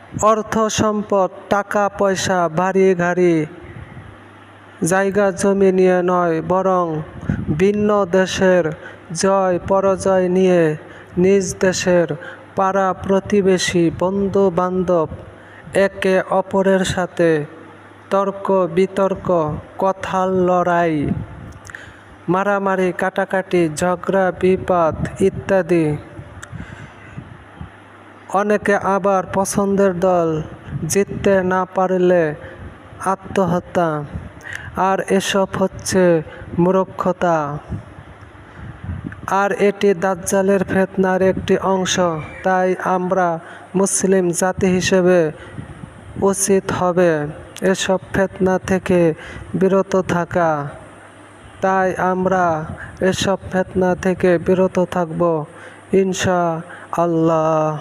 অর্থ সম্পদ, টাকা পয়সা, বাড়ি গাড়ি, জায়গা জমি নিয়ে নয়, বরং ভিন্ন দেশের জয় পরাজয় নিয়ে নিজ দেশের পাড়া প্রতিবেশী, বন্ধু বান্ধব একে অপরের সাথে তর্ক বিতর্ক, কথার লড়াই, মারামারি কাটাকাটি, ঝগড়া বিবাদ ইত্যাদি। অনেকে আবার পছন্দের দল জিততে না পারলে আত্মহত্যা। আর এসব হচ্ছে মূর্খতা। আর এটি দাজ্জালের ফিতনার একটি অংশ। তাই আমরা মুসলিম জাতি হিসেবে উচিত হবে এসব ফিতনা থেকে বিরত থাকা। তাই আমরা এসব ফিতনা থেকে বিরত থাকব ইনশাআল্লাহ।